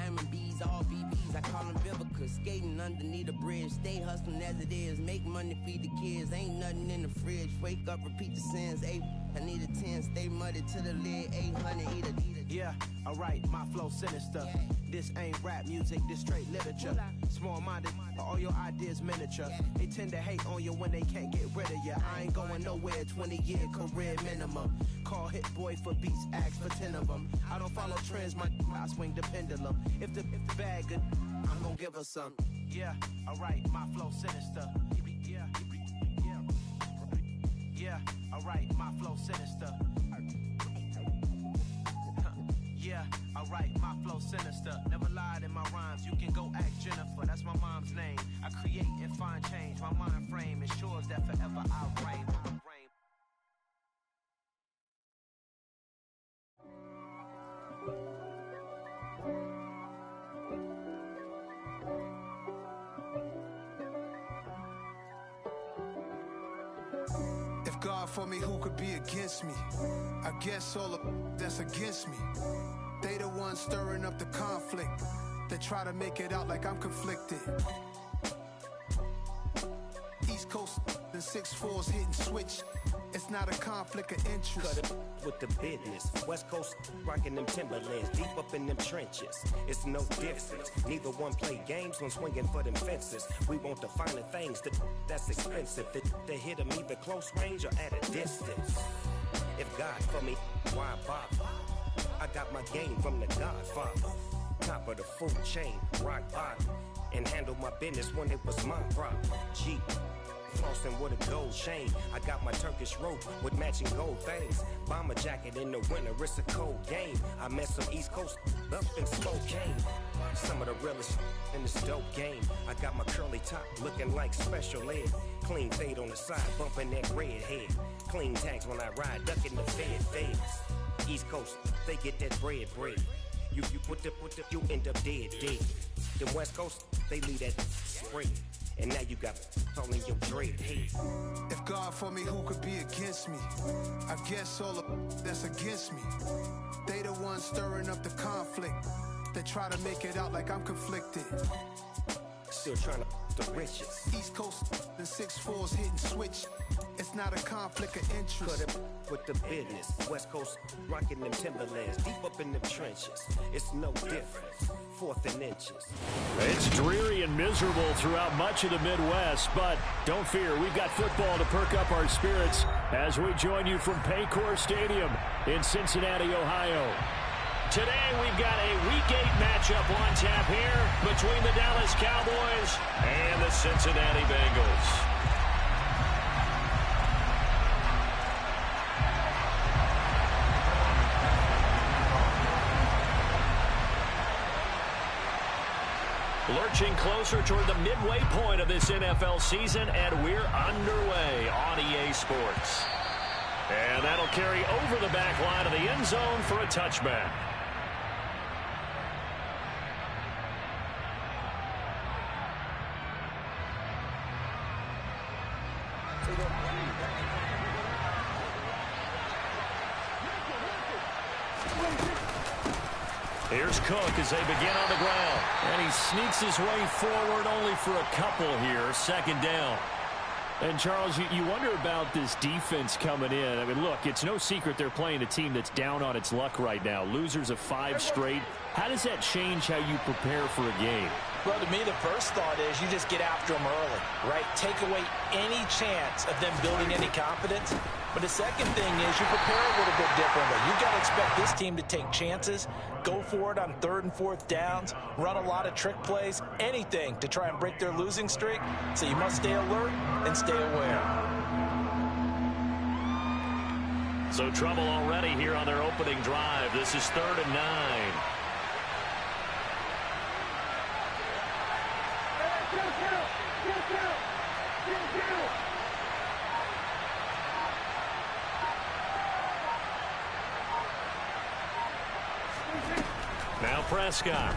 diamond bees, all BBs, I call them Vivica. Skating underneath a bridge, stay hustling as it is. Make money, feed the kids, ain't nothing in the fridge. Wake up, repeat the sins, I need a 10, stay muddy to the lid, 800, eat a. Yeah, alright, my flow sinister. Yeah. This ain't rap music, this straight literature. Small-minded, all your ideas miniature. Yeah. They tend to hate on you when they can't get rid of you. I ain't going nowhere, 20-year career minimum. Call Hit Boy for beats, ask for 10 of them. I don't follow trends, I swing the pendulum. If the bag good, I'm gonna give her some. Yeah, alright, my flow sinister. Yeah, alright, my flow sinister. Yeah, alright, my flow sinister. Never lied in my rhymes, you can go ask Jennifer. That's my mom's name. I create and find change. My mind frame ensures that forever I'll reign. If God for me, who could be against me? I guess all of that's against me. They the ones stirring up the conflict. They try to make it out like I'm conflicted. East Coast and 6'4's hitting switch. It's not a conflict of interest. Cut it with the business. West Coast rocking them Timberlands, deep up in them trenches. It's no difference. Neither one play games when swinging for them fences. We want the finer things that's expensive. To hit them either close range or at a distance. If God for me, why bother? I got my game from the Godfather. Top of the food chain, rock bottom. And handle my business when it was my problem. G. Flossing with a gold chain. I got my Turkish rope with matching gold things. Bomber jacket in the winter, it's a cold game. I met some East Coast up in Spokane. Some of the realest in this dope game. I got my curly top looking like special ed. Clean fade on the side, bumping that red head. Clean tags when I ride, ducking the fades. East Coast, they get that bread. You you end up dead. The West Coast, they leave that spray. And now you got all in your dread head. If God for me, who could be against me? I guess all of that's against me. They the ones stirring up the conflict. They try to make it out like I'm conflicted. Still trying to the riches. East Coast and 6'4's hitting switch. It's not a conflict of interest. Cut it with the business. West Coast rocking them Timberlands, deep up in them trenches. It's no difference. 4th and inches. It's dreary and miserable throughout much of the Midwest, but don't fear, we've got football to perk up our spirits as we join you from Paycor Stadium in Cincinnati, Ohio. Today we've got a Week 8 matchup on tap here between the Dallas Cowboys and the Cincinnati Bengals. Lurching closer toward the midway point of this NFL season, and we're underway on EA Sports. And that'll carry over the back line of the end zone for a touchback. Here's Cook as they begin on the ground. And he sneaks his way forward only for a couple here. 2nd down. And, Charles, you wonder about this defense coming in. I mean, look, it's no secret they're playing a team that's down on its luck right now. Losers of 5 straight. How does that change how you prepare for a game? Well, to me, the first thought is you just get after them early, right? Take away any chance of them building any confidence. But the second thing is you prepare a little bit differently. You've got to expect this team to take chances, go for it on 3rd and 4th downs, run a lot of trick plays, anything to try and break their losing streak. So you must stay alert and stay aware. So trouble already here on their opening drive. This is 3rd and 9. Now Prescott.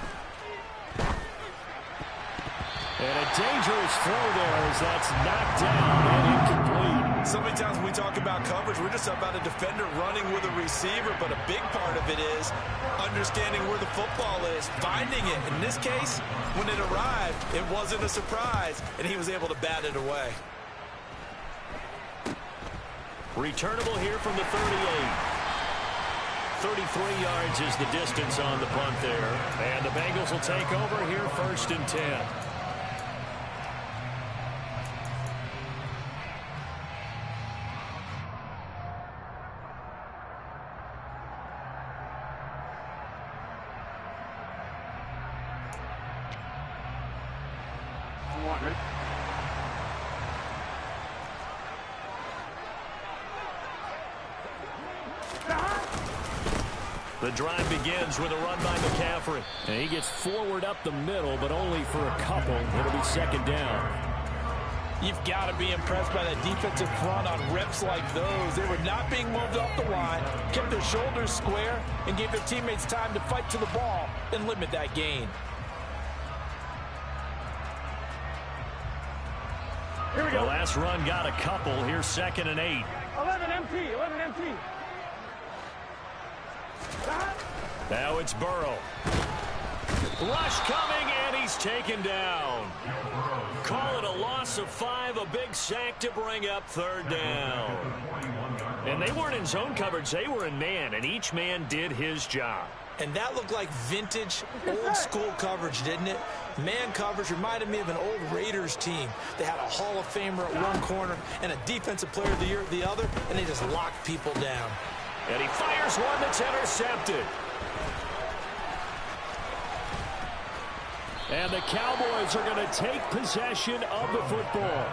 And a dangerous throw there as that's knocked down and incomplete. So many times when we talk about coverage, we're just about a defender running with a receiver, but a big part of it is understanding where the football is, finding it. In this case, when it arrived, it wasn't a surprise, and he was able to bat it away. Returnable here from the 38. 33 yards is the distance on the punt there. And the Bengals will take over here 1st and 10. The drive begins with a run by McCaffrey. And he gets forward up the middle, but only for a couple. It'll be 2nd down. You've got to be impressed by that defensive front on reps like those. They were not being moved off the line, kept their shoulders square, and gave their teammates time to fight to the ball and limit that gain. Here we go. The last run got a couple. Here's 2nd and 8. 11 empty. Now it's Burrow. Rush coming, and he's taken down. Call it a loss of 5, a big sack to bring up 3rd down. And they weren't in zone coverage. They were in man, and each man did his job. And that looked like vintage, old-school coverage, didn't it? Man coverage reminded me of an old Raiders team. They had a Hall of Famer at one corner and a Defensive Player of the Year at the other, and they just locked people down. And he fires one that's intercepted. And the Cowboys are going to take possession of the football.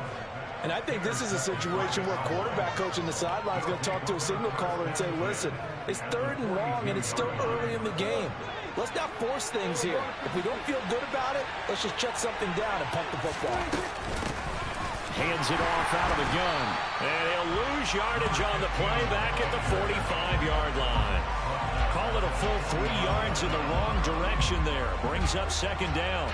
And I think this is a situation where quarterback coach in the sideline is going to talk to a signal caller and say, listen, it's 3rd and long, and it's still early in the game. Let's not force things here. If we don't feel good about it, let's just check something down and punt the football. Hands it off out of the gun. And he'll lose yardage on the play back at the 45-yard line. Call it a full 3 yards in the wrong direction there. Brings up 2nd down.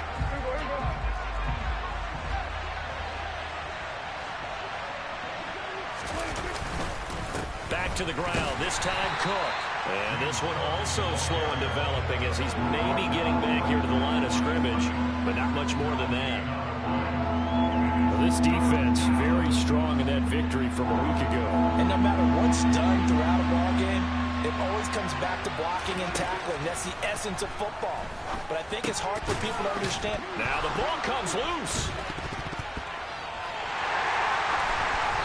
Back to the ground, this time Cook. And this one also slow in developing as he's maybe getting back here to the line of scrimmage, but not much more than that. Well, this defense very strong in that victory from a week ago. And no matter what's done throughout a ball game, it always comes back to blocking and tackling. That's the essence of football. But I think it's hard for people to understand. Now the ball comes loose.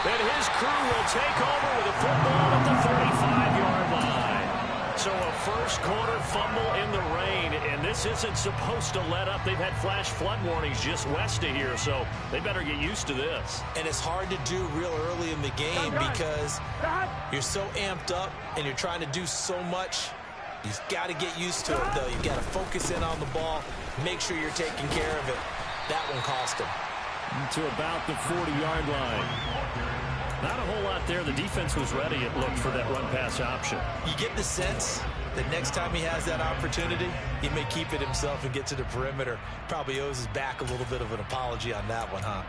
And his crew will take over with a football at the 35-yard line. So a first-quarter fumble in the rain, and this isn't supposed to let up. They've had flash flood warnings just west of here, so they better get used to this. And it's hard to do real early in the game because you're so amped up and you're trying to do so much. You've got to get used to it, though. You've got to focus in on the ball, make sure you're taking care of it. That one cost him. To about the 40-yard line. Not a whole lot there. The defense was ready, it looked, for that run-pass option. You get the sense that next time he has that opportunity, he may keep it himself and get to the perimeter. Probably owes his back a little bit of an apology on that one, huh?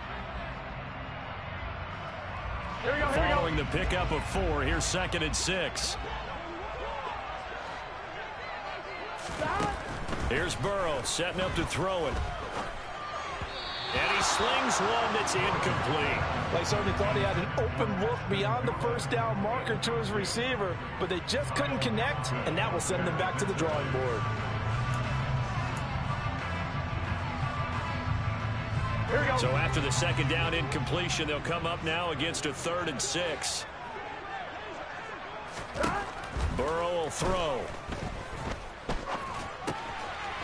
Following the pickup of 4, here's 2nd and 6. Here's Burrow setting up to throw it. And he slings one that's incomplete. They certainly thought he had an open look beyond the first down marker to his receiver, but they just couldn't connect, and that will send them back to the drawing board. Here we go. So after the 2nd down incompletion, they'll come up now against a 3rd and 6. Burrow will throw.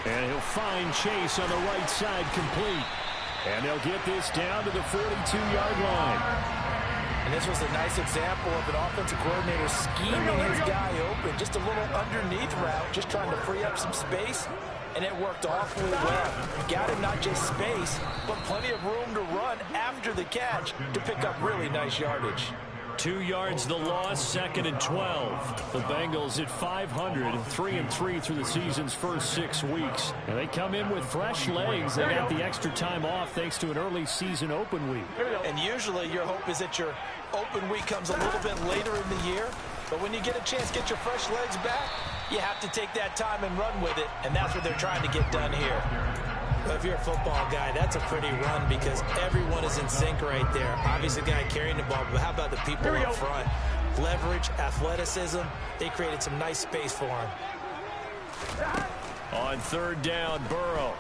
And he'll find Chase on the right side complete. And they'll get this down to the 42-yard line. And this was a nice example of an offensive coordinator scheming his guy open. Just a little underneath route, just trying to free up some space. And it worked awfully well. You got him not just space, but plenty of room to run after the catch to pick up really nice yardage. 2 yards the loss, 2nd and 12. The Bengals at 500, 3-3 through the season's first 6 weeks. And they come in with fresh legs. They got the extra time off thanks to an early season open week. And usually your hope is that your open week comes a little bit later in the year. But when you get a chance to get your fresh legs back, you have to take that time and run with it. And that's what they're trying to get done here. Well, if you're a football guy, that's a pretty run because everyone is in sync right there. Obviously, the guy carrying the ball, but how about the people up front? Leverage, athleticism, they created some nice space for him. On 3rd down, Burrow.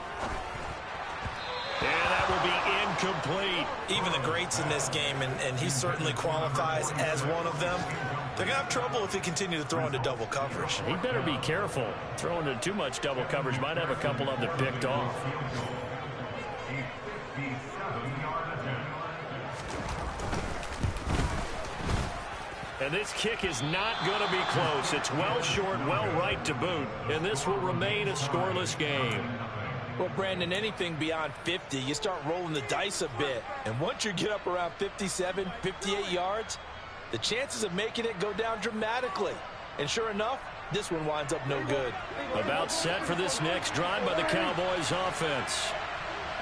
And that will be incomplete. Even the greats in this game, and he certainly qualifies as one of them, they're going to have trouble if they continue to throw into double coverage. He better be careful. Throwing into too much double coverage might have a couple of them picked off. And this kick is not going to be close. It's well short, well right to boot. And this will remain a scoreless game. Well, Brandon, anything beyond 50, you start rolling the dice a bit. And once you get up around 57, 58 yards, the chances of making it go down dramatically. And sure enough, this one winds up no good. About set for this next drive by the Cowboys offense.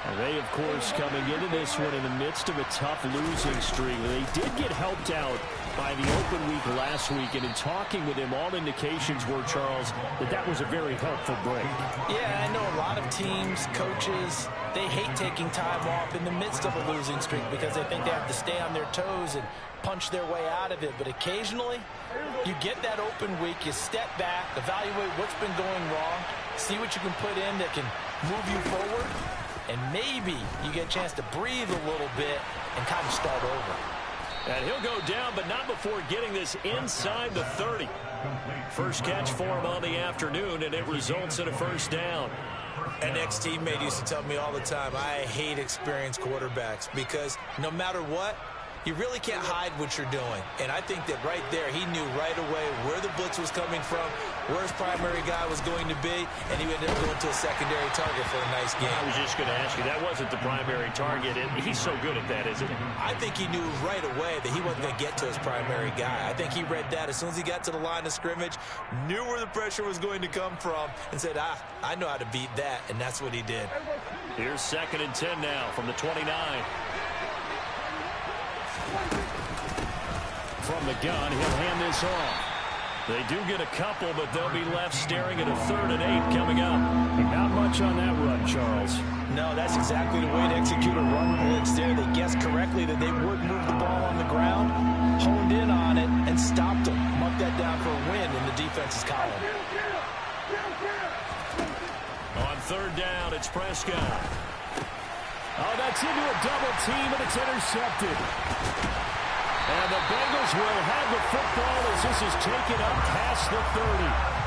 And they, of course, coming into this one in the midst of a tough losing streak. They did get helped out by the open week last week, and in talking with him, all indications were, Charles, that was a very helpful break. Yeah, I know a lot of teams, coaches, they hate taking time off in the midst of a losing streak because they think they have to stay on their toes and punch their way out of it. But occasionally, you get that open week, you step back, evaluate what's been going wrong, see what you can put in that can move you forward, and maybe you get a chance to breathe a little bit and kind of start over. And he'll go down, but not before getting this inside the 30. First catch for him on the afternoon, and it results in a first down. An ex-teammate used to tell me all the time, I hate experienced quarterbacks because no matter what, you really can't hide what you're doing. And I think that right there, he knew right away where the blitz was coming from, where his primary guy was going to be, and he ended up going to a secondary target for a nice game. I was just going to ask you, that wasn't the primary target. He's so good at that, isn't he? I think he knew right away that he wasn't going to get to his primary guy. I think he read that as soon as he got to the line of scrimmage, knew where the pressure was going to come from, and said, I know how to beat that, and that's what he did. Here's 2nd and 10 now from the 29. From the gun, he'll hand this off. They do get a couple, but they'll be left staring at a 3rd and 8 coming up. Not much on that run, Charles. No, that's exactly the way to execute a run blitz there. They guessed correctly that they would move the ball on the ground, honed in on it, and stopped them. Marked that down for a win in the defense's column. On 3rd down, it's Prescott. Oh, that's into a double team, and it's intercepted. And the Bengals will have the football as this is taken up past the 30.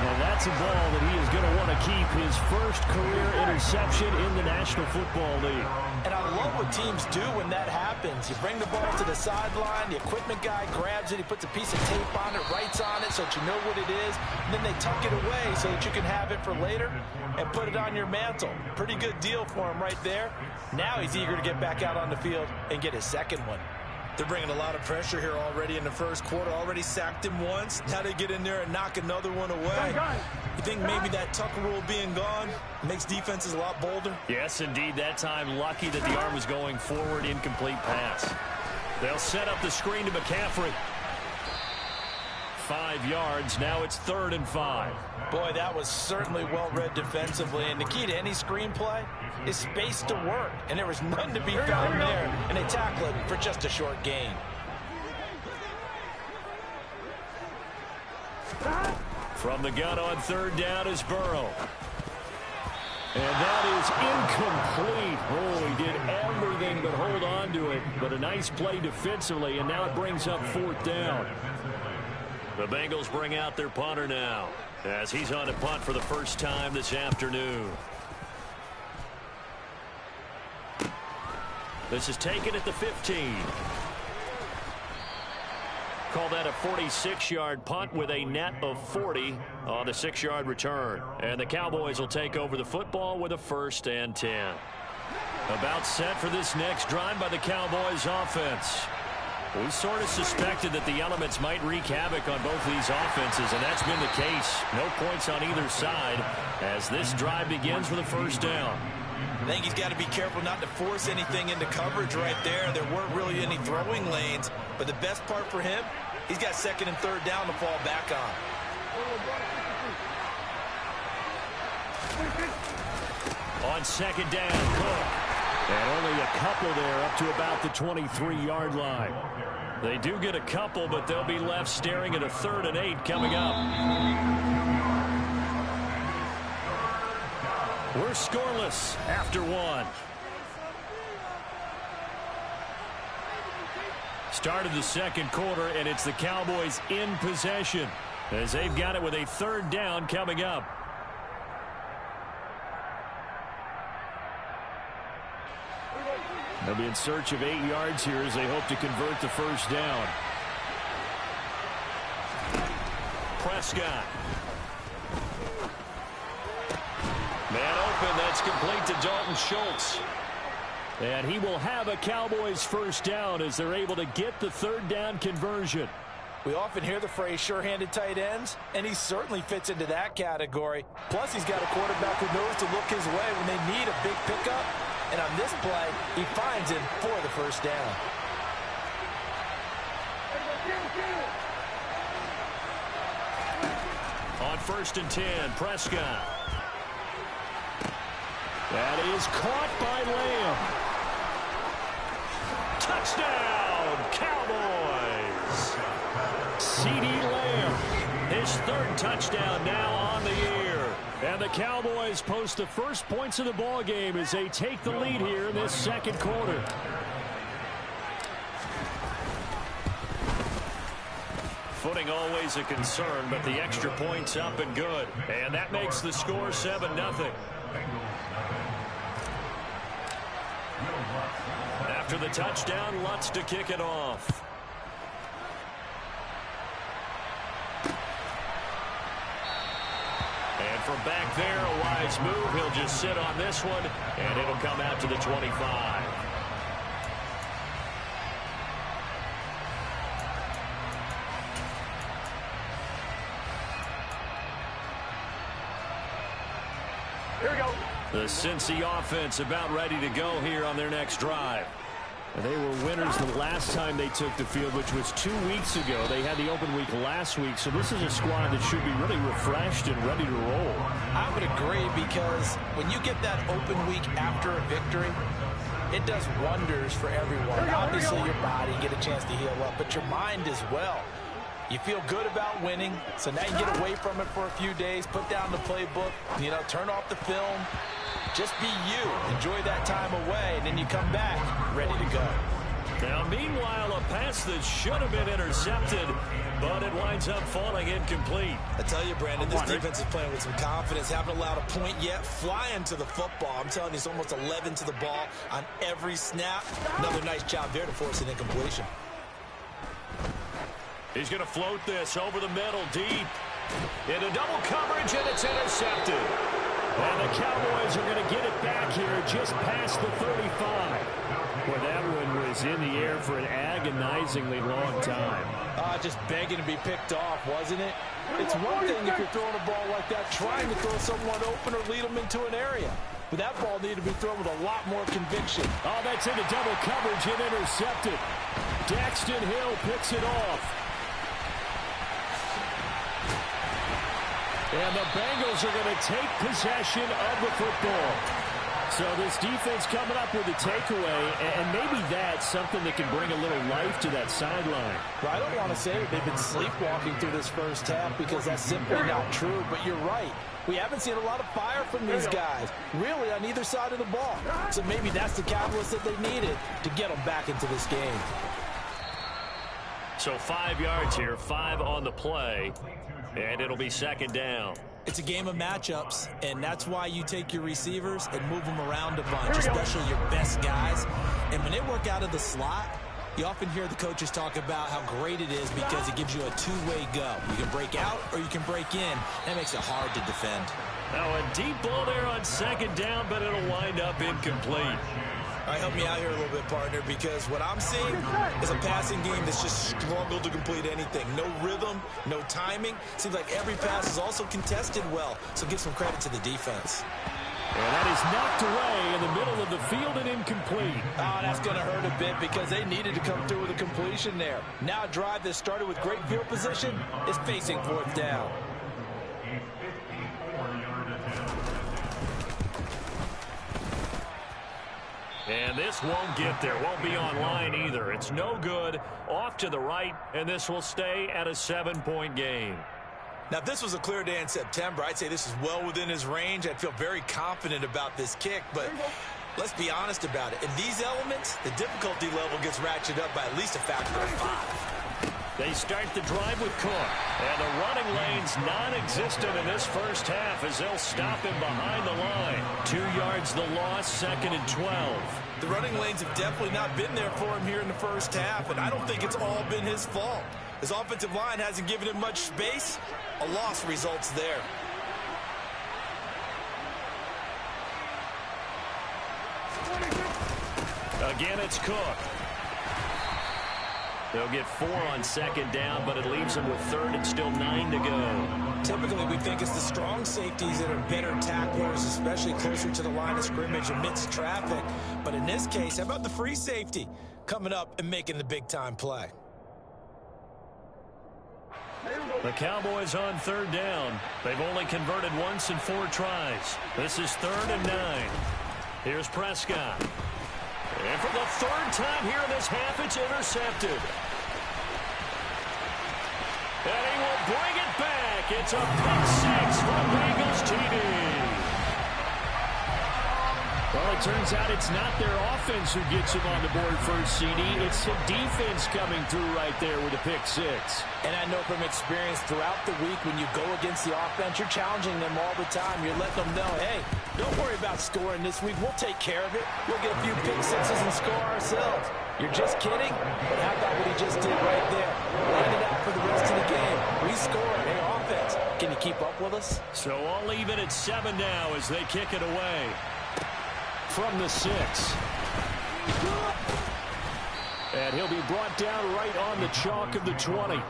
And that's a ball that he is going to want to keep, his first career interception in the National Football League. And I love what teams do when that happens. You bring the ball to the sideline, the equipment guy grabs it, he puts a piece of tape on it, writes on it so that you know what it is, and then they tuck it away so that you can have it for later and put it on your mantle. Pretty good deal for him right there. Now he's eager to get back out on the field and get his second one. They're bringing a lot of pressure here already in the first quarter. Already sacked him once. Now they get in there and knock another one away. You think maybe that Tucker rule being gone makes defenses a lot bolder? Yes, indeed. That time lucky that the arm was going forward. Incomplete pass. They'll set up the screen to McCaffrey. 5 yards. Now it's 3rd and 5. Boy, that was certainly well read defensively. And the key to any screenplay is space to work. And there was none to be found there. And they tackle it for just a short gain. From the gun on 3rd down is Burrow. And that is incomplete. Oh, he did everything but hold on to it. But a nice play defensively, and now it brings up 4th down. The Bengals bring out their punter now as he's on a punt for the first time this afternoon. This is taken at the 15. Call that a 46-yard punt with a net of 40 on the 6-yard return. And the Cowboys will take over the football with a 1st and 10. About set for this next drive by the Cowboys offense. We sort of suspected that the elements might wreak havoc on both these offenses, and that's been the case. No points on either side as this drive begins with a first down. I think he's got to be careful not to force anything into coverage right there. There weren't really any throwing lanes, but the best part for him, he's got second and third down to fall back on. On second down, Cook. And only a couple there up to about the 23-yard line. They do get a couple, but they'll be left staring at a 3rd and 8 coming up. We're scoreless after one. Started the second quarter, and it's the Cowboys in possession as they've got it with a 3rd down coming up. They'll be in search of 8 yards here as they hope to convert the first down. Prescott. Man open, that's complete to Dalton Schultz. And he will have a Cowboys first down as they're able to get the 3rd down conversion. We often hear the phrase sure-handed tight ends, and he certainly fits into that category. Plus, he's got a quarterback who knows to look his way when they need a big pickup. And on this play, he finds him for the first down. On 1st and 10, Prescott. That is caught by Lamb. Touchdown, Cowboys. CeeDee Lamb, his 3rd touchdown now on the year. And the Cowboys post the first points of the ball game as they take the lead here in this second quarter. Footing always a concern, but the extra point's up and good. And that makes the score 7-0. After the touchdown, Lutz to kick it off. And from back there, a wise move. He'll just sit on this one, and it'll come out to the 25. Here we go. The Cincy offense about ready to go here on their next drive. They were winners the last time they took the field, which was 2 weeks ago. They had the open week last week, so this is a squad that should be really refreshed and ready to roll. I would agree, because when you get that open week after a victory, it does wonders for everyone. Obviously, your body, get a chance to heal up, but your mind as well. You feel good about winning, so now you get away from it for a few days, put down the playbook, turn off the film. Just be you. Enjoy that time away, and then you come back ready to go. Now, meanwhile, a pass that should have been intercepted, but it winds up falling incomplete. I tell you, Brandon, this defense is playing with some confidence. Haven't allowed a point yet. Flying to the football. I'm telling you, it's almost 11 to the ball on every snap. Another nice job there to force an incompletion. He's going to float this over the middle, deep. Into double coverage, and it's intercepted. And the Cowboys are going to get it back here just past the 35. Boy, that one was in the air for an agonizingly long time. Just begging to be picked off, wasn't it? It's one thing if you're throwing a ball like that, trying to throw someone open or lead them into an area. But that ball needed to be thrown with a lot more conviction. Oh, that's into double coverage and intercepted. Daxton Hill picks it off. And the Bengals are going to take possession of the football. So this defense coming up with a takeaway, and maybe that's something that can bring a little life to that sideline. Well, I don't want to say that they've been sleepwalking through this first half, because that's simply not true, but you're right. We haven't seen a lot of fire from these guys, really, on either side of the ball. So maybe that's the catalyst that they needed to get them back into this game. So 5 yards here, 5 on the play, and it'll be second down. It's a game of matchups, and that's why you take your receivers and move them around a bunch, especially your best guys. And when they work out of the slot, you often hear the coaches talk about how great it is because it gives you a two-way go. You can break out or you can break in. That makes it hard to defend. Now a deep ball there on second down, but it'll wind up incomplete. All right, help me out here a little bit, partner, because what I'm seeing is a passing game that's just struggled to complete anything. No rhythm, no timing. Seems like every pass is also contested well, so give some credit to the defense. And that is knocked away in the middle of the field and incomplete. Oh, that's going to hurt a bit because they needed to come through with a completion there. Now a drive that started with great field position is facing 4th down. And this won't get there. Won't be on line either. It's no good. Off to the right, and this will stay at a 7-point game. Now, if this was a clear day in September, I'd say this is well within his range. I'd feel very confident about this kick, but let's be honest about it. In these elements, the difficulty level gets ratcheted up by at least a factor of 5. They start the drive with Cook, and the running lane's non-existent in this first half as they'll stop him behind the line. 2 yards the loss, 2nd and 12. The running lanes have definitely not been there for him here in the first half, and I don't think it's all been his fault. His offensive line hasn't given him much space. A loss results there. Again, it's Cook. They'll get 4 on 2nd down, but it leaves them with 3rd and still 9 to go. Typically, we think it's the strong safeties that are better tacklers, especially closer to the line of scrimmage amidst traffic. But in this case, how about the free safety coming up and making the big-time play? The Cowboys on 3rd down. They've only converted once in 4 tries. This is 3rd and 9. Here's Prescott. And for the 3rd time here in this half, it's intercepted. And he will bring it back. It's a pick 6 for Bengals TD. Well, it turns out it's not their offense who gets him on the board first, CD. It's the defense coming through right there with a pick 6. And I know from experience throughout the week when you go against the offense, you're challenging them all the time. You're letting them know, hey, don't worry about scoring this week. We'll take care of it. We'll get a few pick 6s and score ourselves. You're just kidding? But how about what he just did right there? Line it out for the rest of the game. We scored. Hey, offense, can you keep up with us? So all even at 7 now as they kick it away. From the 6. And he'll be brought down right on the chalk of the 20.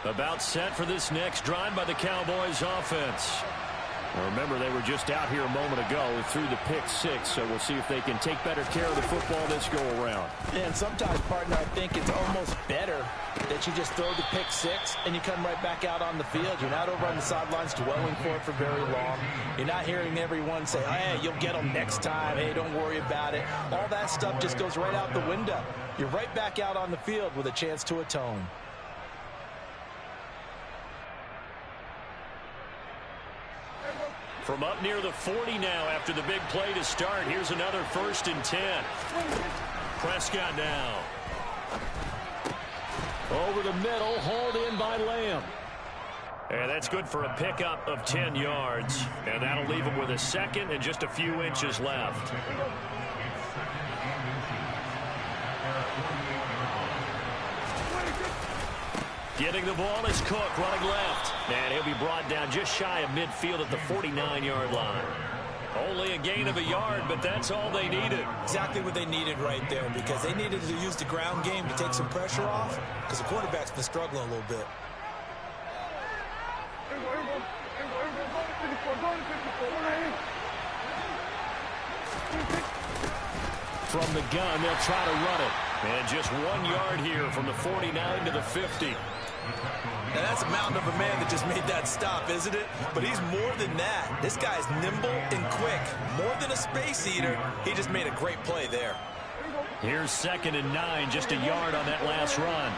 About set for this next drive by the Cowboys offense. Now remember, they were just out here a moment ago through the pick 6, so we'll see if they can take better care of the football this go-around. And sometimes, partner, I think it's almost better that you just throw the pick 6 and you come right back out on the field. You're not over on the sidelines dwelling for it for very long. You're not hearing everyone say, hey, you'll get them next time. Hey, don't worry about it. All that stuff just goes right out the window. You're right back out on the field with a chance to atone. From up near the 40 now after the big play to start. Here's another 1st and 10. Prescott now. Over the middle, hauled in by Lamb. And that's good for a pickup of 10 yards. And that'll leave him with a 2nd and just a few inches left. Getting the ball is Cook running left. And he'll be brought down just shy of midfield at the 49-yard line. Only a gain of a yard, but that's all they needed. Exactly what they needed right there, because they needed to use the ground game to take some pressure off, because the quarterback's been struggling a little bit. From the gun, they'll try to run it. And just 1 yard here from the 49 to the 50. Now, that's a mountain of a man that just made that stop, isn't it? But he's more than that. This guy's nimble and quick. More than a space eater, he just made a great play there. Here's 2nd and 9, just a yard on that last run.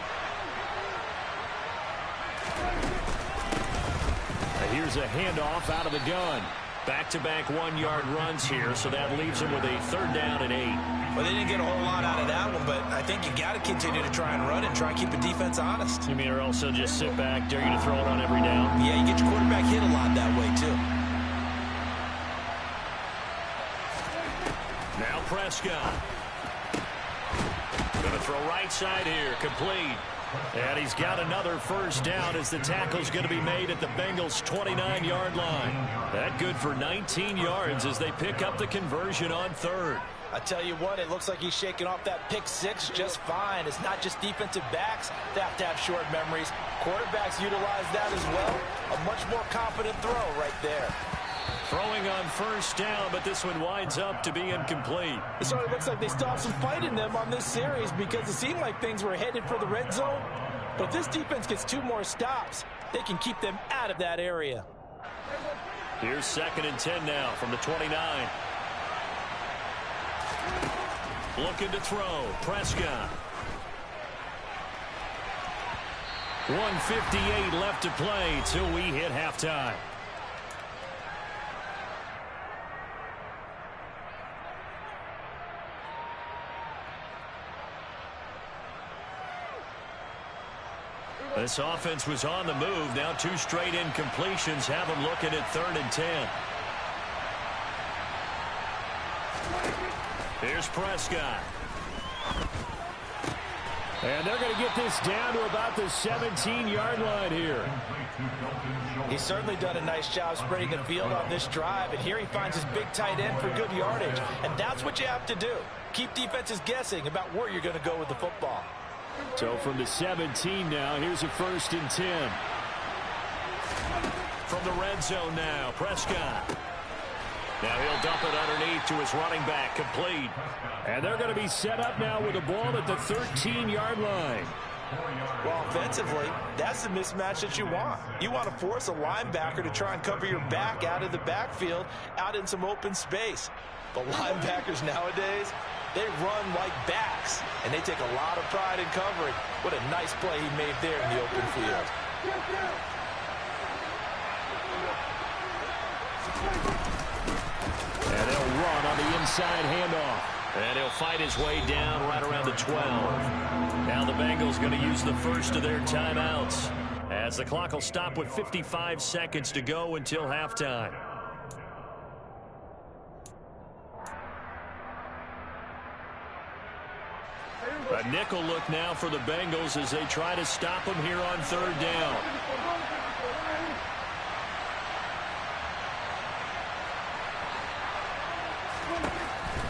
And here's a handoff out of the gun. Back-to-back 1-yard runs here, so that leaves him with a 3rd down and 8. Well, they didn't get a whole lot out of that one, but I think you got to continue to try and run and try and keep the defense honest. You mean, or also just sit back, dare you to throw it on every down? Yeah, you get your quarterback hit a lot that way, too. Now Prescott. Going to throw right side here, complete. And he's got another first down as the tackle's going to be made at the Bengals' 29-yard line. That good for 19 yards as they pick up the conversion on third. I tell you what, it looks like he's shaking off that pick six just fine. It's not just defensive backs that have to have short memories. Quarterbacks utilize that as well. A much more confident throw right there. Throwing on first down, but this one winds up to be incomplete. It sort of looks like they still have some fight in them on this series because it seemed like things were headed for the red zone. But if this defense gets 2 more stops, they can keep them out of that area. Here's 2nd and 10 now from the 29. Looking to throw. Prescott. 1:58 left to play till we hit halftime. This offense was on the move. Now 2 straight incompletions have them looking at 3rd and 10. Here's Prescott. And they're going to get this down to about the 17-yard line here. He's certainly done a nice job spreading the field on this drive, and here he finds his big tight end for good yardage. And that's what you have to do. Keep defenses guessing about where you're going to go with the football. So from the 17 now, here's a 1st and 10. From the red zone now, Prescott. Now he'll dump it underneath to his running back, complete. And they're going to be set up now with the ball at the 13-yard line. Well, offensively, that's the mismatch that you want. You want to force a linebacker to try and cover your back out of the backfield, out in some open space. But linebackers nowadays, they run like backs, and they take a lot of pride in covering. What a nice play he made there in the open field. And they'll run on the inside handoff. And he'll fight his way down right around the 12. Now the Bengals going to use the first of their timeouts, as the clock will stop with 55 seconds to go until halftime. A nickel look now for the Bengals as they try to stop him here on 3rd down.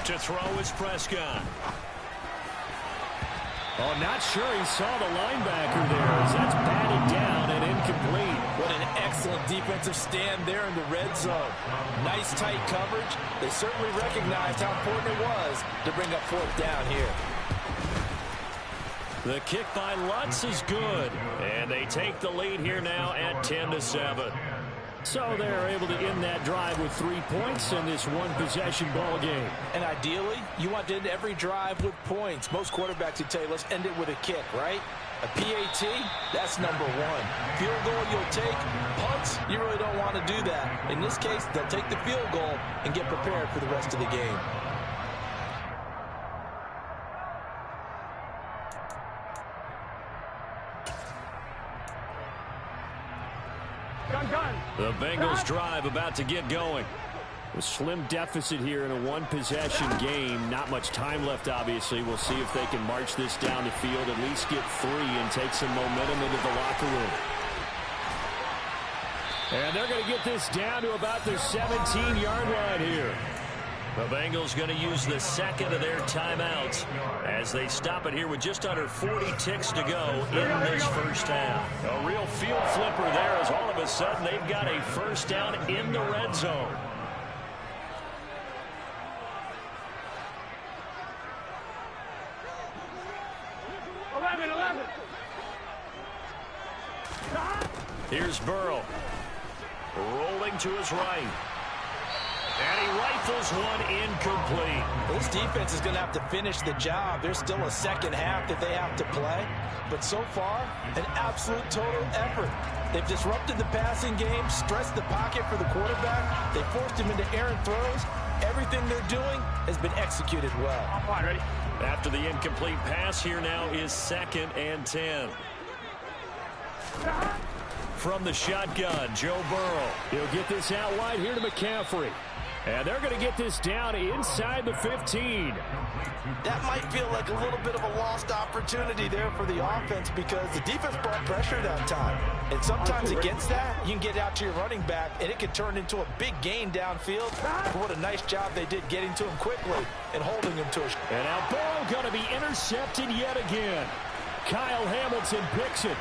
To throw is Prescott. Oh, not sure he saw the linebacker there as that's batted down and incomplete. What an excellent defensive stand there in the red zone. Nice tight coverage. They certainly recognized how important it was to bring up 4th down here. The kick by Lutz is good, and they take the lead here now at 10-7. So they're able to end that drive with 3 points in this one-possession ball game. And ideally, you want to end every drive with points. Most quarterbacks would tell you, let's end it with a kick, right? A PAT, that's number 1. Field goal you'll take. Punts, you really don't want to do that. In this case, they'll take the field goal and get prepared for the rest of the game. The Bengals drive about to get going. A slim deficit here in a one-possession game. Not much time left, obviously. We'll see if they can march this down the field, at least get 3 and take some momentum into the locker room. And they're going to get this down to about the 17-yard line here. The Bengals going to use the 2nd of their timeouts as they stop it here with just under 40 ticks to go in this first half. A real field flipper there as all of a sudden they've got a first down in the red zone. Here's Burrow. Rolling to his right. And he rifles one incomplete. This defense is going to have to finish the job. There's still a second half that they have to play. But so far, an absolute total effort. They've disrupted the passing game, stressed the pocket for the quarterback. They forced him into errant throws. Everything they're doing has been executed well. All right, ready? After the incomplete pass, here now is 2nd and 10. From the shotgun, Joe Burrow. He'll get this out wide here to McCaffrey. And they're going to get this down inside the 15. That might feel like a little bit of a lost opportunity there for the offense because the defense brought pressure that time. And sometimes against that, you can get out to your running back, and it can turn into a big gain downfield. But what a nice job they did getting to him quickly and holding him to a... And now Burrow going to be intercepted yet again. Kyle Hamilton picks it.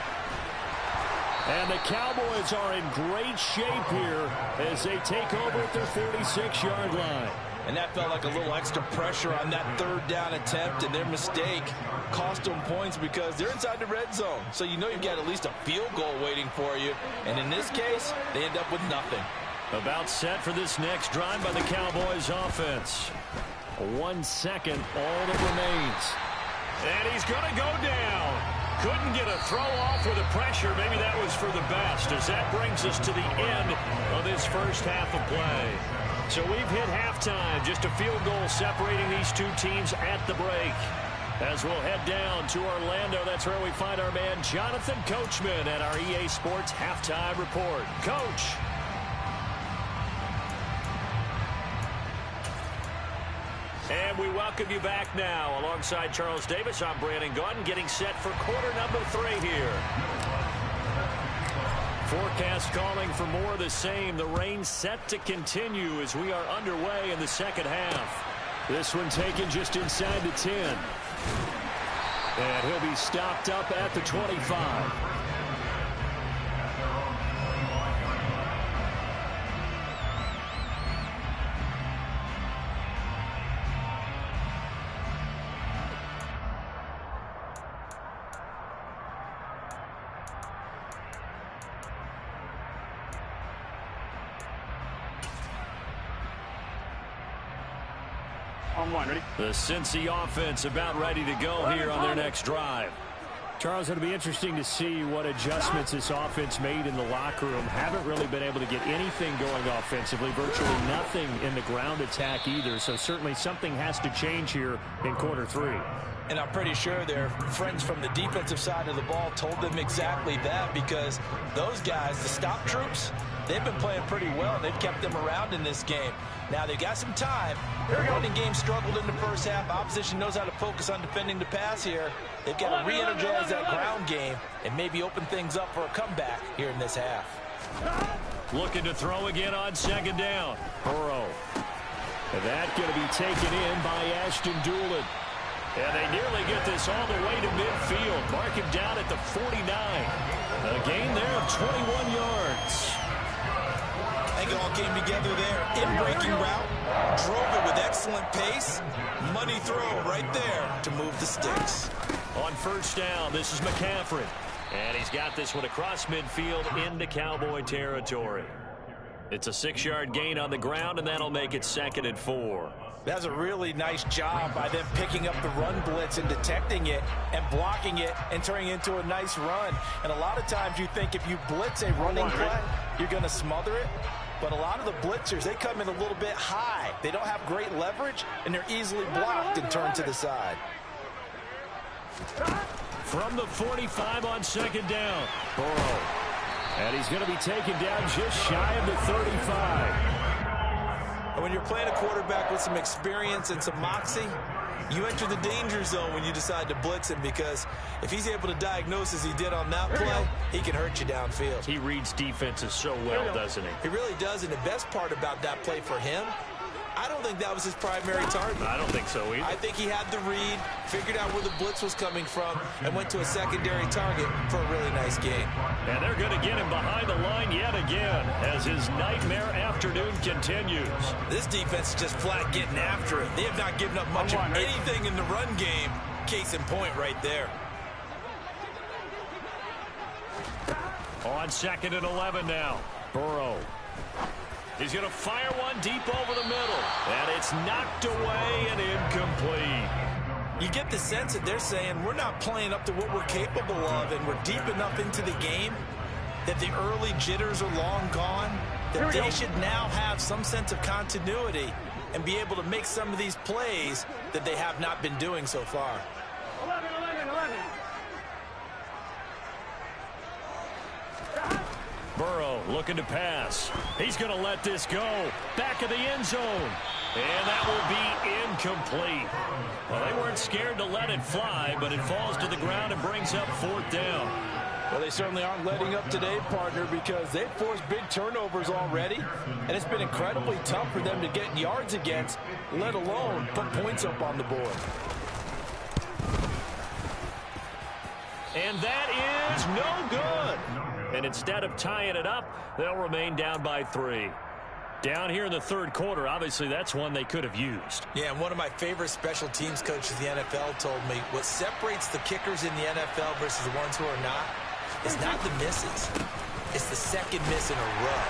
And the Cowboys are in great shape here as they take over at their 46-yard line. And that felt like a little extra pressure on that third down attempt, and their mistake cost them points because they're inside the red zone. So you know you've got at least a field goal waiting for you. And in this case, they end up with nothing. About set for this next drive by the Cowboys offense. 1 second, all that remains. And he's going to go down. Couldn't get a throw off with the pressure. Maybe that was for the best, as that brings us to the end of this first half of play. So we've hit halftime, just a field goal separating these two teams at the break. As we'll head down to Orlando, that's where we find our man Jonathan Coachman at our EA Sports Halftime Report. Coach. And we welcome you back now. Alongside Charles Davis, I'm Brandon Gunn, getting set for quarter number 3 here. Forecast calling for more of the same. The rain set to continue as we are underway in the second half. This one taken just inside the 10. And he'll be stopped up at the 25. Ready? The Cincy offense about ready to go here on their next drive. Charles, it'll be interesting to see what adjustments this offense made in the locker room. Haven't really been able to get anything going offensively, virtually nothing in the ground attack either. So certainly something has to change here in quarter 3. And I'm pretty sure their friends from the defensive side of the ball told them exactly that, because those guys, the stop troops, they've been playing pretty well. They've kept them around in this game. Now they've got some time. The running game struggled in the first half. Opposition knows how to focus on defending the pass here. They've got to re-energize that ground game and maybe open things up for a comeback here in this half. Looking to throw again on second down. Burrow. And that going to be taken in by Ashton Doolin. And they nearly get this all the way to midfield. Mark him down at the 49. A gain there of 21 yards. I think it all came together there. In-breaking route, drove it with excellent pace. Money throw right there to move the sticks. On first down, this is McCaffrey. And he's got this one across midfield into Cowboy territory. It's a 6-yard gain on the ground, and that'll make it 2nd and 4. That's a really nice job by them picking up the run blitz and detecting it and blocking it and turning it into a nice run. And a lot of times you think if you blitz a running play, you're going to smother it. But a lot of the blitzers, they come in a little bit high. They don't have great leverage, and they're easily blocked and turned to the side. From the 45 on second down, Burrow. And he's going to be taken down just shy of the 35. And when you're playing a quarterback with some experience and some moxie, you enter the danger zone when you decide to blitz him, because if he's able to diagnose as he did on that play, he can hurt you downfield. He reads defenses so well, doesn't he? He really does, and the best part about that play for him, I don't think that was his primary target. I don't think so either. I think he had the read, figured out where the blitz was coming from, and went to a secondary target for a really nice gain. And they're going to get him behind the line yet again as his nightmare afternoon continues. This defense is just flat getting after it. They have not given up much of anything in the run game. Case in point right there. On 2nd and 11 now, Burrow. He's going to fire one deep over the middle. And it's knocked away and incomplete. You get the sense that they're saying we're not playing up to what we're capable of, and we're deep enough into the game that the early jitters are long gone, that they should now have some sense of continuity and be able to make some of these plays that they have not been doing so far. 11. Burrow looking to pass. He's going to let this go. Back of the end zone. And that will be incomplete. Well, they weren't scared to let it fly, but it falls to the ground and brings up 4th down. Well, they certainly aren't letting up today, partner, because they've forced big turnovers already, and it's been incredibly tough for them to get yards against, let alone put points up on the board. And that is no good. And instead of tying it up, they'll remain down by 3. Down here in the 3rd quarter, obviously that's one they could have used. Yeah, and one of my favorite special teams coaches in the NFL told me what separates the kickers in the NFL versus the ones who are not is not the misses. It's the second miss in a row.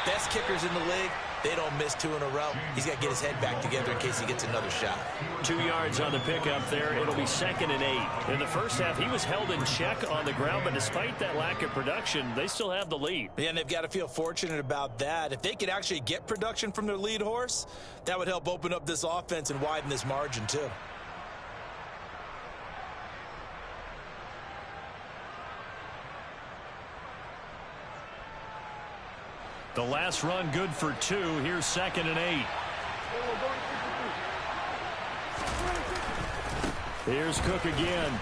Best kickers in the league, they don't miss 2 in a row. He's got to get his head back together in case he gets another shot. 2 yards on the pickup there. It'll be 2nd and 8. In the first half, he was held in check on the ground, but despite that lack of production, they still have the lead. Yeah, and they've got to feel fortunate about that. If they could actually get production from their lead horse, that would help open up this offense and widen this margin too. The last run good for 2. Here's 2nd and 8. Here's Cook again.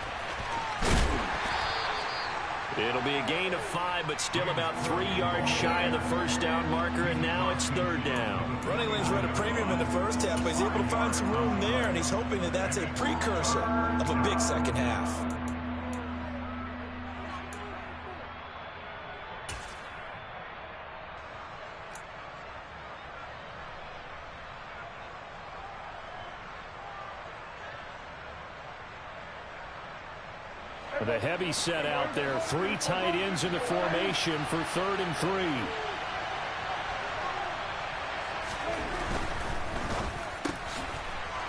It'll be a gain of 5, but still about 3 yards shy of the first down marker, and now it's 3rd down. Running lanes were at a premium in the first half, but he's able to find some room there, and he's hoping that that's a precursor of a big second half. The heavy set out there. 3 tight ends in the formation for 3rd and 3.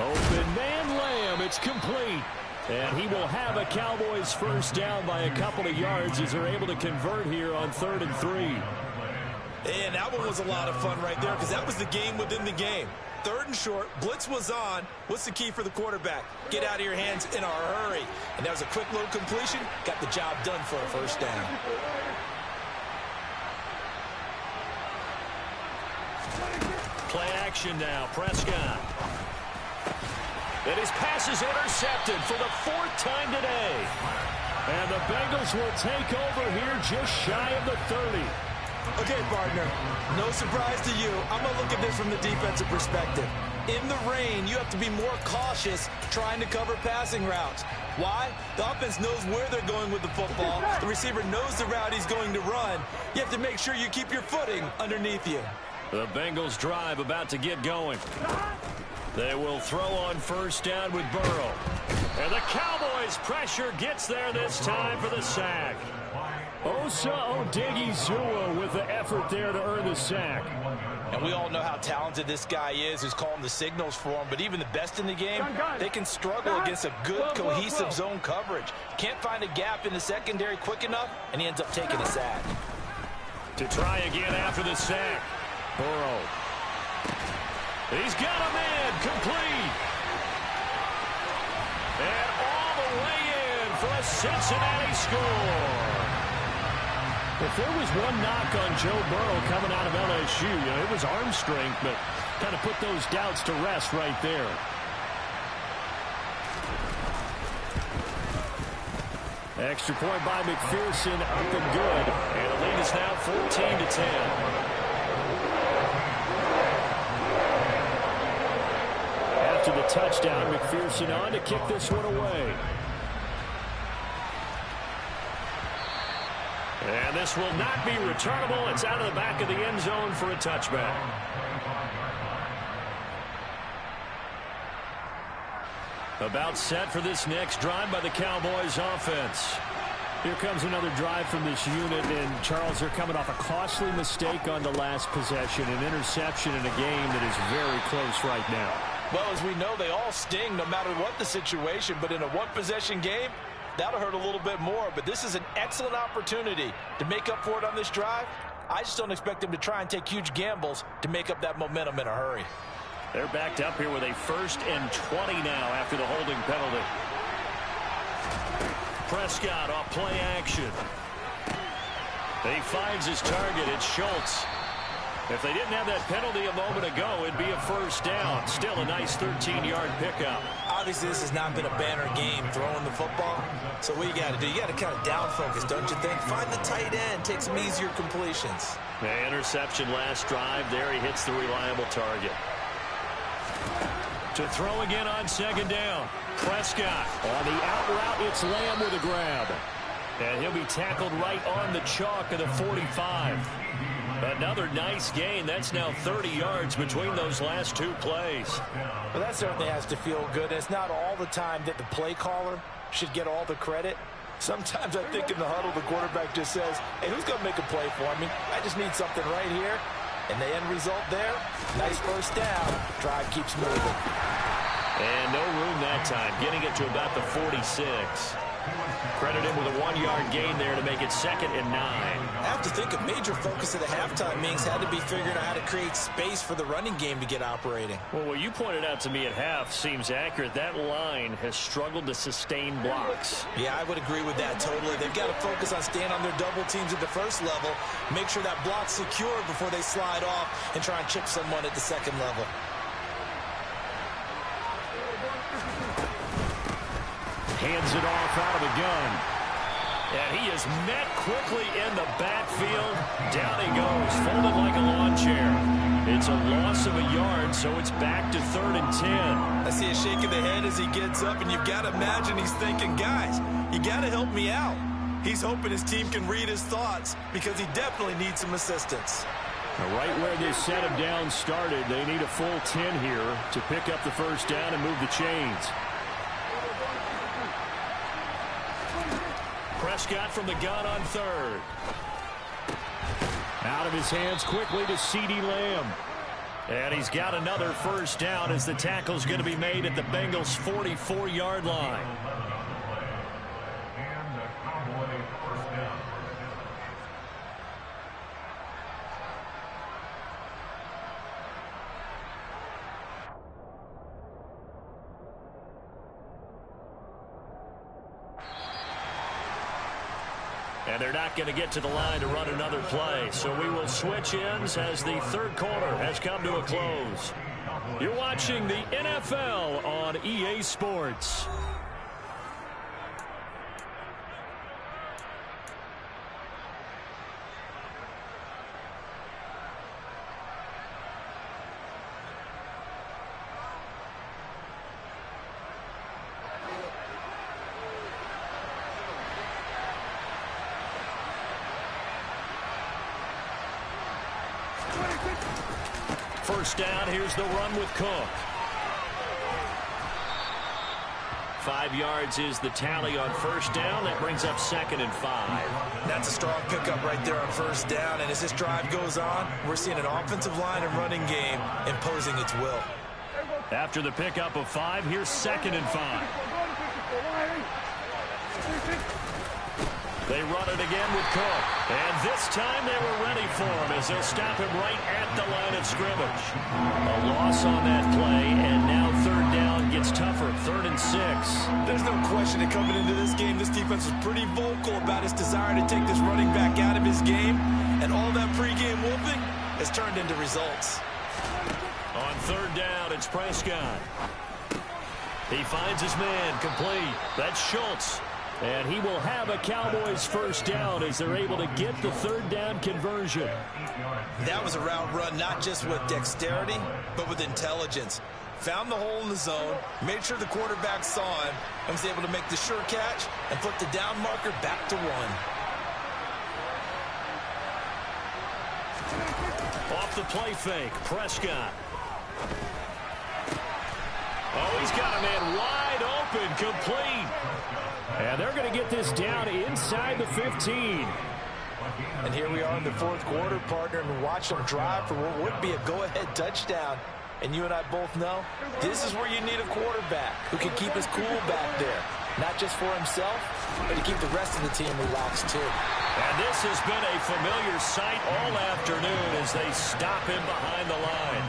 Open man Lamb. It's complete. And he will have a Cowboys first down by a couple of yards as they're able to convert here on 3rd and 3. And that one was a lot of fun right there because that was the game within the game. 3rd and short, blitz was on. What's the key for the quarterback? Get out of your hands in a hurry. And that was a quick little completion. Got the job done for a first down. Play action now. Prescott. And his pass is intercepted for the 4th time today. And the Bengals will take over here just shy of the 30. Okay, partner, no surprise to you. I'm going to look at this from the defensive perspective. In the rain, you have to be more cautious trying to cover passing routes. Why? The offense knows where they're going with the football. The receiver knows the route he's going to run. You have to make sure you keep your footing underneath you. The Bengals drive about to get going. They will throw on first down with Burrow. And the Cowboys pressure gets there this time for the sack. Osa Odigizua with the effort there to earn the sack. And we all know how talented this guy is who's calling the signals for him. But even the best in the game, they can struggle against a good, cohesive zone coverage. Can't find a gap in the secondary quick enough, and he ends up taking a sack. To try again after the sack. Burrow. He's got a man complete. And all the way in for a Cincinnati score. If there was one knock on Joe Burrow coming out of LSU, it was arm strength, but kind of put those doubts to rest right there. Extra point by McPherson, up and good. And the lead is now 14-10. After the touchdown, McPherson on to kick this one away. And this will not be returnable. It's out of the back of the end zone for a touchback. About set for this next drive by the Cowboys offense. Here comes another drive from this unit, and Charles, they're coming off a costly mistake on the last possession, an interception in a game that is very close right now. Well, as we know, they all sting no matter what the situation, but in a one-possession game, that'll hurt a little bit more, but this is an excellent opportunity to make up for it on this drive. I just don't expect them to try and take huge gambles to make up that momentum in a hurry. They're backed up here with a 1st and 20 now after the holding penalty. Prescott off play action. He finds his target. It's Schultz. If they didn't have that penalty a moment ago, it'd be a first down. Still a nice 13-yard pickup. Obviously, this has not been a banner game throwing the football. So what you got to do, you got to kind of down focus, don't you think? Find the tight end, take some easier completions. The interception last drive. There he hits the reliable target. To throw again on second down. Prescott on the out route. It's Lamb with a grab. And he'll be tackled right on the chalk of the 45. Another nice gain. That's now 30 yards between those last two plays. Well, that certainly has to feel good. It's not all the time that the play caller should get all the credit. Sometimes I think in the huddle, the quarterback just says, hey, who's going to make a play for me? I just need something right here. And the end result there, nice first down. Drive keeps moving. And no room that time, getting it to about the 46. Credit him with a 1-yard gain there to make it 2nd and 9. I have to think a major focus of the halftime means had to be figuring out how to create space for the running game to get operating. Well, what you pointed out to me at half seems accurate. That line has struggled to sustain blocks. Yeah, I would agree with that totally. They've got to focus on staying on their double teams at the first level, make sure that block's secure before they slide off and try and chip someone at the second level. Hands it off out of the gun. And he is met quickly in the backfield. Down he goes, folded like a lawn chair. It's a loss of a yard, so it's back to 3rd and 10. I see a shake of the head as he gets up, and you've got to imagine he's thinking, guys, you got to help me out. He's hoping his team can read his thoughts because he definitely needs some assistance. Right where this set him down started, they need a full 10 here to pick up the first down and move the chains. Prescott from the gun on 3rd. Out of his hands quickly to CeeDee Lamb. And he's got another first down as the tackle's going to be made at the Bengals' 44-yard line. And they're not going to get to the line to run another play. So we will switch ends as the third quarter has come to a close. You're watching the NFL on EA Sports. First down, here's the run with Cook. 5 yards is the tally on first down. That brings up 2nd and 5. That's a strong pickup right there on first down. And as this drive goes on, we're seeing an offensive line and running game imposing its will. After the pickup of 5, here's 2nd and 5. They run it again with Cook. And this time they were ready for him as they'll stop him right at the line of scrimmage. A loss on that play, and now third down gets tougher. 3rd and 6. There's no question that coming into this game, this defense was pretty vocal about its desire to take this running back out of his game. And all that pregame whooping has turned into results. On third down, it's Prescott. He finds his man complete. That's Schultz. And he will have a Cowboys first down as they're able to get the third down conversion. That was a route run not just with dexterity, but with intelligence. Found the hole in the zone, made sure the quarterback saw him, and was able to make the sure catch and put the down marker back to 1. Off the play fake, Prescott. Oh, he's got a man wide open, complete. And they're going to get this down inside the 15. And here we are in the fourth quarter, partner, and watch them drive for what would be a go-ahead touchdown. And you and I both know this is where you need a quarterback who can keep his cool back there. Not just for himself, but to keep the rest of the team relaxed too. And this has been a familiar sight all afternoon as they stop him behind the line.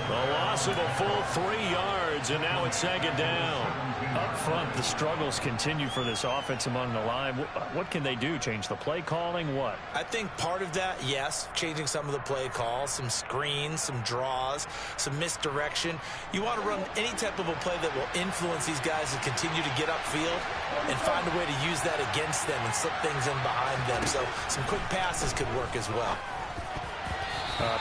The loss of a full 3 yards, and now it's second down. Up front, the struggles continue for this offense among the line. What can they do? Change the play calling? What? I think part of that, yes, changing some of the play calls, some screens, some draws, some misdirection. You want to run any type of a play that will influence these guys to continue to get upfield and find a way to use that against them and slip things in behind them. So some quick passes could work as well.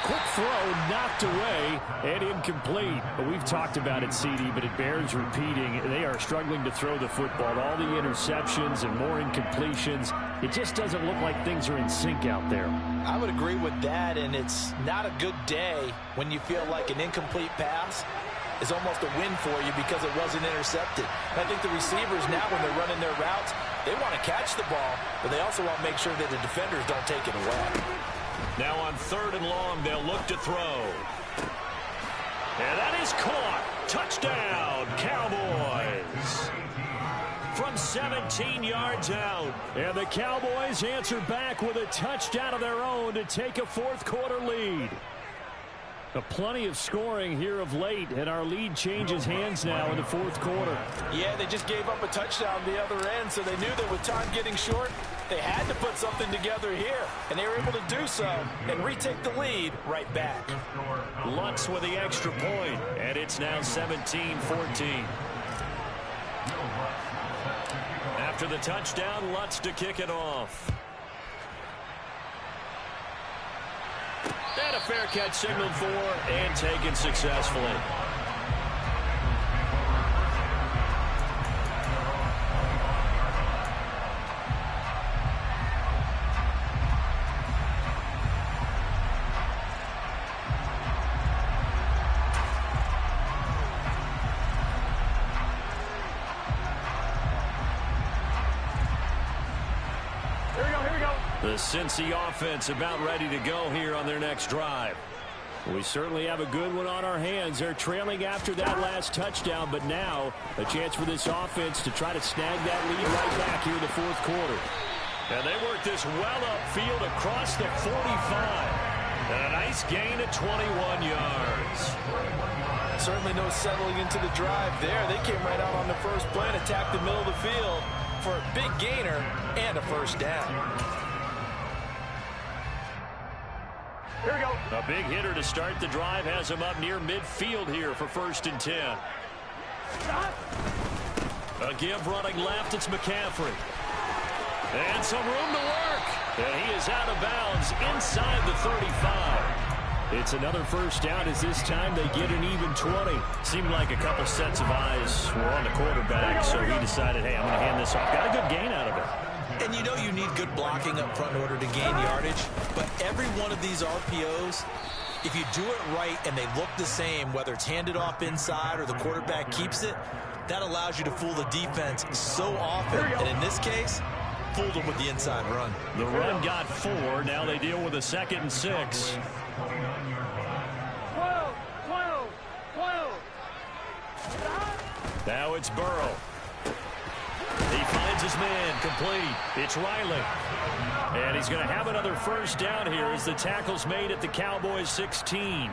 Quick throw knocked away and incomplete. We've talked about it, CD, but it bears repeating. They are struggling to throw the football. All the interceptions and more incompletions. It just doesn't look like things are in sync out there. I would agree with that, and it's not a good day when you feel like an incomplete pass is almost a win for you because it wasn't intercepted. And I think the receivers now, when they're running their routes, they want to catch the ball, but they also want to make sure that the defenders don't take it away. Now on 3rd and long, they'll look to throw. And that is caught. Touchdown, Cowboys. From 17 yards out. And the Cowboys answer back with a touchdown of their own to take a 4th quarter lead. Plenty of scoring here of late, and our lead changes hands now in the 4th quarter. Yeah, they just gave up a touchdown the other end, so they knew that with time getting short, they had to put something together here, and they were able to do so and retake the lead right back. Lutz with the extra point, and it's now 17-14. After the touchdown, Lutz to kick it off. And a fair catch signaled for and taken successfully. The Cincy offense about ready to go here on their next drive. We certainly have a good one on our hands. They're trailing after that last touchdown, but now a chance for this offense to try to snag that lead right back here in the 4th quarter. And they work this well upfield across the 45. And a nice gain of 21 yards. Certainly no settling into the drive there. They came right out on the first play and attacked the middle of the field for a big gainer and a first down. Here we go. A big hitter to start the drive has him up near midfield here for 1st and 10. A give running left, it's McCaffrey. And some room to work. And he is out of bounds inside the 35. It's another first down as this time they get an even 20. Seemed like a couple sets of eyes were on the quarterback, so he decided, hey, I'm going to hand this off. Got a good gain out of it. And you know you need good blocking up front in order to gain yardage, but every one of these RPOs, if you do it right and they look the same, whether it's handed off inside or the quarterback keeps it, that allows you to fool the defense so often. And in this case, fooled them with the inside run. The run got 4. Now they deal with a 2nd and 6. 12. Now it's Burrow. He finds his man, complete. It's Riley. And he's going to have another first down here as the tackle's made at the Cowboys 16.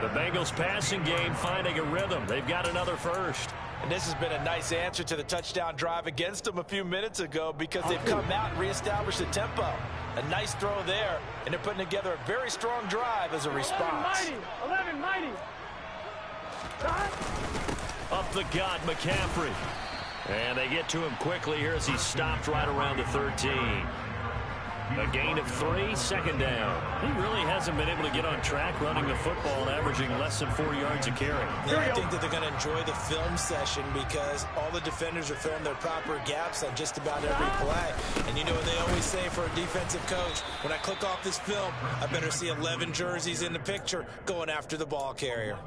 The Bengals passing game finding a rhythm. They've got another first. And this has been a nice answer to the touchdown drive against them a few minutes ago because they've come out and reestablished the tempo. A nice throw there, and they're putting together a very strong drive as a response. 11 mighty. Up the gut, McCaffrey. And they get to him quickly here as he's stopped right around the 13. A gain of 3, 2nd down. He really hasn't been able to get on track running the football and averaging less than 4 yards a carry. Yeah, I think that they're going to enjoy the film session because all the defenders are filling their proper gaps on just about every play. And you know what they always say for a defensive coach, when I click off this film, I better see 11 jerseys in the picture going after the ball carrier.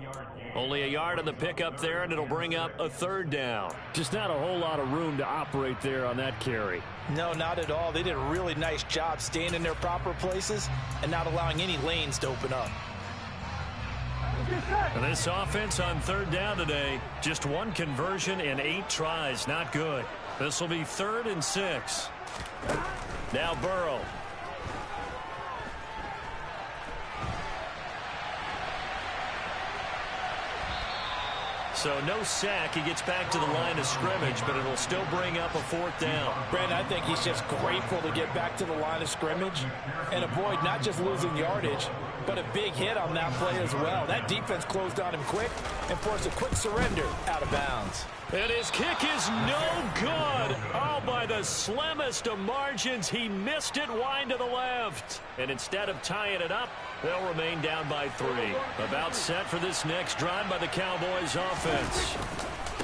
Only a yard on the pickup there, and it'll bring up a 3rd down. Just not a whole lot of room to operate there on that carry. No, not at all. They did a really nice job staying in their proper places and not allowing any lanes to open up. And this offense on 3rd down today, just 1 conversion and 8 tries. Not good. This will be 3rd and 6. Now Burrow. So no sack. He gets back to the line of scrimmage, but it'll still bring up a 4th down. Brandon, I think he's just grateful to get back to the line of scrimmage and avoid not just losing yardage, but a big hit on that play as well. That defense closed on him quick and forced a quick surrender out of bounds. And his kick is no good. Oh, by the slimmest of margins, he missed it wide to the left. And instead of tying it up, they'll remain down by 3. About set for this next drive by the Cowboys offense.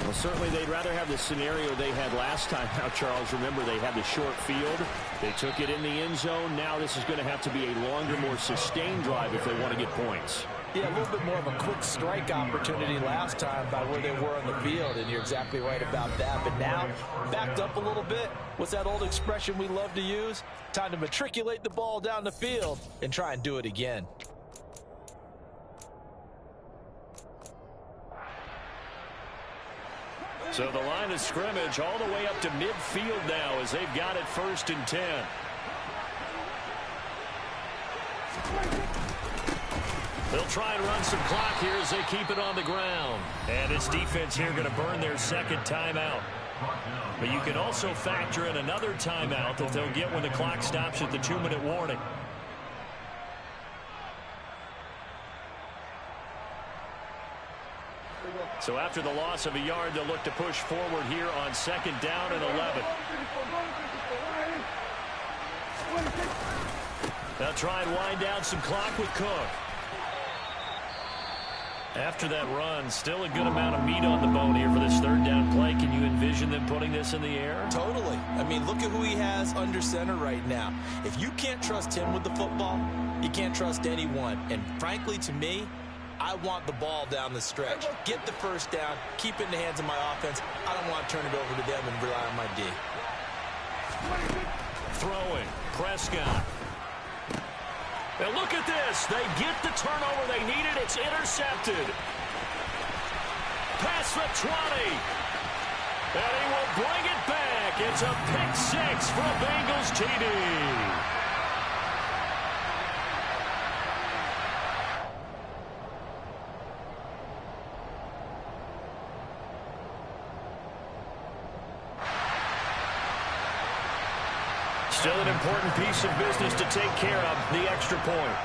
Well, certainly they'd rather have the scenario they had last time out, Charles. Remember, they had the short field. They took it in the end zone. Now this is going to have to be a longer, more sustained drive if they want to get points. Yeah, a little bit more of a quick strike opportunity last time by where they were on the field, and you're exactly right about that. But now, backed up a little bit, what's that old expression we love to use? Time to matriculate the ball down the field and try and do it again. So the line of scrimmage all the way up to midfield now as they've got it 1st and 10. They'll try and run some clock here as they keep it on the ground. And this defense here going to burn their 2nd timeout. But you can also factor in another timeout that they'll get when the clock stops at the 2-minute warning. So after the loss of a yard, they'll look to push forward here on 2nd down and 11. They'll try and wind down some clock with Cook. After that run, still a good amount of meat on the bone here for this 3rd down play. Can you envision them putting this in the air? Totally. I mean, look at who he has under center right now. If you can't trust him with the football, you can't trust anyone. And frankly, to me, I want the ball down the stretch. Get the 1st down, keep it in the hands of my offense. I don't want to turn it over to them and rely on my D. Throwing. Prescott. And look at this. They get the turnover they needed. It's intercepted. Past the 20. And he will bring it back. It's a pick 6 for a Bengals TD. Still an important piece of business to take care of, the extra point.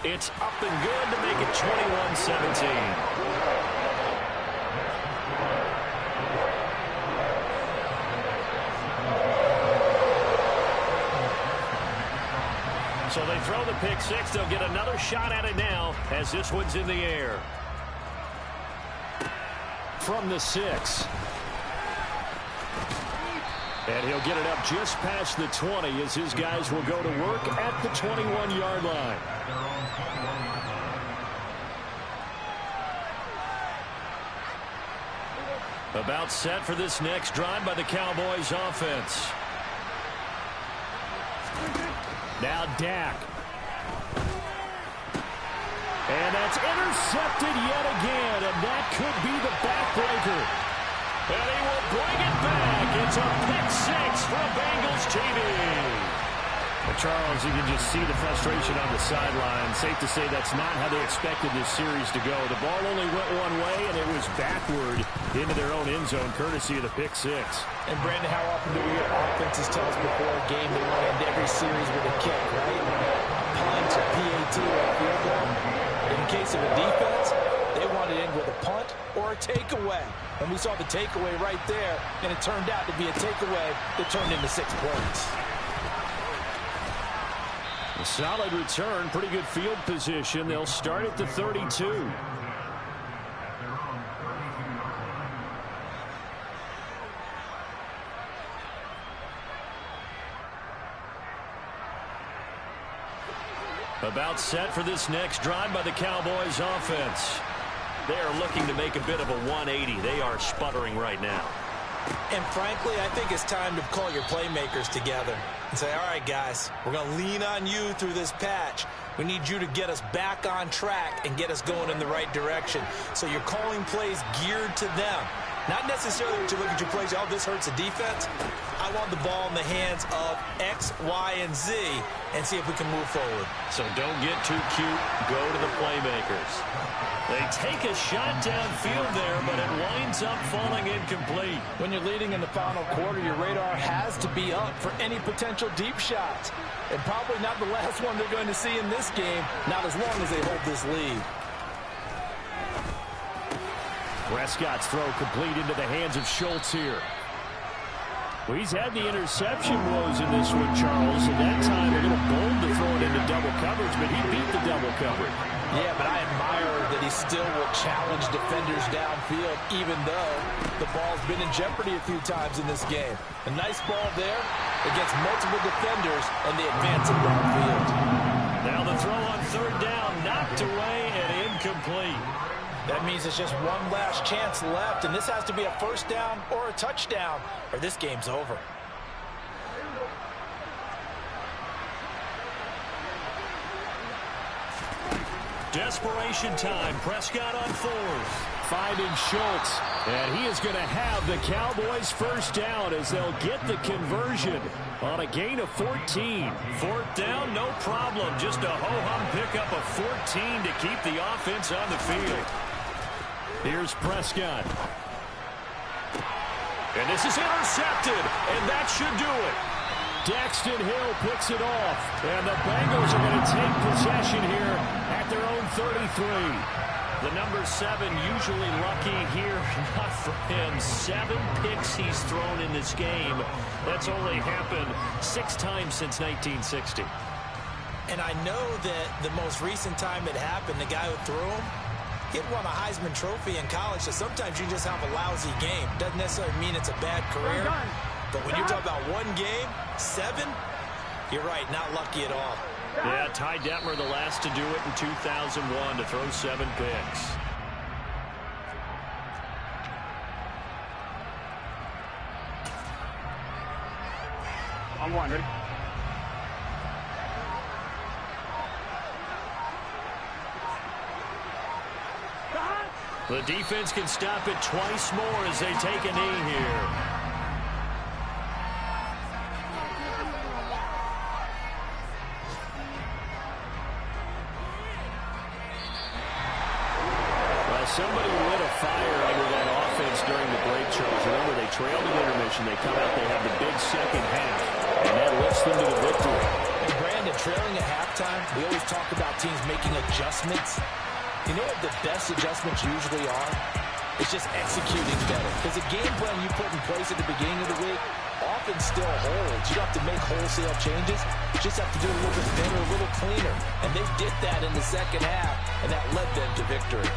It's up and good to make it 21-17. So they throw the pick 6. They'll get another shot at it now as this one's in the air. From the 6. And he'll get it up just past the 20 as his guys will go to work at the 21-yard line. About set for this next drive by the Cowboys offense. Now Dak. And that's intercepted yet again, and that could be the backbreaker. And he will bring it back. It's a pick 6 for a Bengals TD. Well, Charles, you can just see the frustration on the sideline. Safe to say that's not how they expected this series to go. The ball only went one way, and it was backward into their own end zone, courtesy of the pick 6. And, Brandon, how often do we hear offenses tell us before a game they want to end every series with a kick, right? Punt, PAT, or a field goal. In case of a defense, they want to end with a punt or a takeaway. And we saw the takeaway right there, and it turned out to be a takeaway that turned into 6 points. A solid return, pretty good field position. They'll start at the 32. About set for this next drive by the Cowboys offense. They are looking to make a bit of a 180. They are sputtering right now. And frankly, I think it's time to call your playmakers together and say, all right, guys, we're going to lean on you through this patch. We need you to get us back on track and get us going in the right direction. So you're calling plays geared to them. Not necessarily when you look at your plays, oh, this hurts the defense. I want the ball in the hands of X, Y, and Z and see if we can move forward. So don't get too cute. Go to the playmakers. They take a shot downfield there, but it winds up falling incomplete. When you're leading in the final quarter, your radar has to be up for any potential deep shots. And probably not the last one they're going to see in this game, not as long as they hold this lead. Prescott's throw complete into the hands of Schultz here. Well, he's had the interception woes in this one, Charles, and that time a little bold to throw it into double coverage, but he beat the double coverage. Yeah, but I admire that he still will challenge defenders downfield, even though the ball's been in jeopardy a few times in this game. A nice ball there against multiple defenders, and they advance it downfield. Now the throw on third down, knocked away and incomplete. That means it's just one last chance left, and this has to be a first down or a touchdown, or this game's over. Desperation time. Prescott on fourth. Finding Schultz. And he is going to have the Cowboys first down as they'll get the conversion on a gain of 14. Fourth down, no problem. Just a ho-hum pickup of 14 to keep the offense on the field. Here's Prescott. And this is intercepted, and that should do it. Daxton Hill picks it off, and the Bengals are going to take possession here at their own 33. The number 7 usually lucky here, not for him. 7 picks he's thrown in this game. That's only happened 6 times since 1960. And I know that the most recent time it happened, the guy who threw him, he had won a Heisman Trophy in college, so sometimes you just have a lousy game. Doesn't necessarily mean it's a bad career. But when you're talking about one game, 7, you're right, not lucky at all. Yeah, Ty Detmer the last to do it in 2001 to throw 7 picks. On one, ready? The defense can stop it twice more as they take a knee here. Well, somebody lit a fire under that offense during the break, Charles. Remember, they trailed in intermission. They come out, they have the big second half, and that lifts them to the victory. And Brandon, trailing at halftime, we always talk about teams making adjustments. You know what the best adjustments usually are? It's just executing better. Because the game plan you put in place at the beginning of the week often still holds. You don't have to make wholesale changes. You just have to do it a little bit better, a little cleaner. And they did that in the second half, and that led them to victory.